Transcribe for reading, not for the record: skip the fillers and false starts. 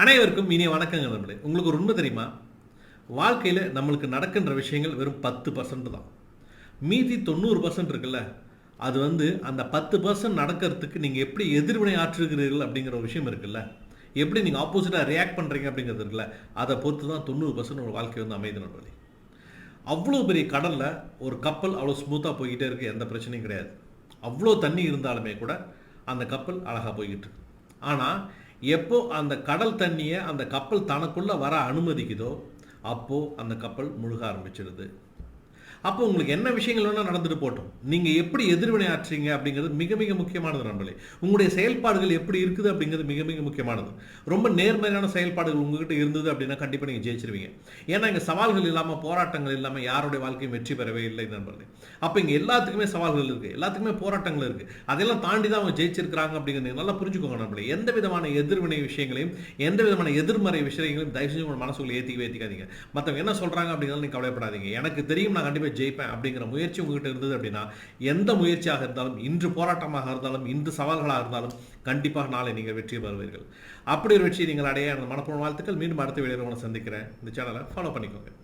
அனைவருக்கும் இனிய வணக்கங்கள் நண்பர்களே. உங்களுக்கு ஒரு உண்மை தெரியுமா? வாழ்க்கையில் நம்மளுக்கு நடக்கின்ற விஷயங்கள் வெறும் 10% தான். மீதி 90% இருக்குல்ல, அது அந்த 10% நடக்கிறதுக்கு நீங்கள் எப்படி எதிர்வினை ஆற்றுகிறீர்கள் அப்படிங்கிற ஒரு விஷயம் இருக்குல்ல, எப்படி நீங்கள் ஆப்போசிட்டாக ரியாக்ட் பண்ணுறீங்க அப்படிங்கிறது இருக்குல்ல, அதை பொறுத்து தான் 90% ஒரு வாழ்க்கை அமையுது நண்பர்களே. அவ்வளோ பெரிய கடலில் ஒரு கப்பல் அவ்வளோ ஸ்மூத்தாக போய்கிட்டே இருக்குது, எந்த பிரச்சனையும் கிடையாது. அவ்வளோ தண்ணி இருந்தாலுமே கூட அந்த கப்பல் அழகாக போய்கிட்டு இருக்கு. ஆனால் எப்போ அந்த கடல் தண்ணியை அந்த கப்பல் தனக்குள்ளே வர அனுமதிக்குதோ அப்போது அந்த கப்பல் முழுக ஆரம்பிச்சிடுது. அப்போ உங்களுக்கு என்ன விஷயங்கள் வேணால் நடந்துட்டு போட்டோம், நீங்கள் எப்படி எதிர்வினை ஆற்றுறீங்க அப்படிங்கிறது மிக மிக முக்கியமானது நண்பர்களே. உங்களுடைய செயல்பாடுகள் எப்படி இருக்குது அப்படிங்கிறது மிக மிக முக்கியமானது. ரொம்ப நேர்மையான செயல்பாடுகள் உங்ககிட்ட இருந்தது அப்படின்னா கண்டிப்பாக நீங்கள் ஜெயிச்சிருவீங்க. ஏன்னா இங்கே சவால்கள் இல்லாமல், போராட்டங்கள் இல்லாமல் யாருடைய வாழ்க்கையும் வெற்றி பெறவே இல்லை நண்பர்களே. அப்போ இங்கே எல்லாத்துக்குமே சவால்கள் இருக்குது, எல்லாத்துக்குமே போராட்டங்கள் இருக்குது. அதெல்லாம் தாண்டி தான் அவங்க ஜெயிச்சிருக்கிறாங்க அப்படிங்கிறது நல்லா புரிஞ்சுக்கோங்க நண்பர்களே. எந்த விதமான எதிர்வினை விஷயங்களையும், எந்த விதமான எதிர்மறை விஷயங்களையும் தயவு செஞ்சு உங்கள் மனசுக்குள்ள ஏற்றிக்காதீங்க. மற்றவங்க என்ன சொல்கிறாங்க அப்படிங்கிறத நீங்கள் கவலைப்படாதீங்க. எனக்கு தெரியும், நான் கண்டிப்பாக ஜெயிப்பேன் அப்படிங்கிற முயற்சி உங்ககிட்ட இருந்தது அப்படின்னா, எந்த முயற்சியாக இருந்தாலும், இன்று போராட்டமாக இருந்தாலும், இன்று சவால்களாக இருந்தாலும் கண்டிப்பாக நாளை நீங்கள் வெற்றி பெறுவீர்கள். அப்படி ஒரு வெற்றியை நீங்கள் அடைய அந்த மனப்பூர்வ வாழ்த்துக்கள். மீண்டும் அடுத்த வீடியோவில் சந்திக்கிறேன். இந்த சேனலை ஃபாலோ பண்ணிக்கோங்க.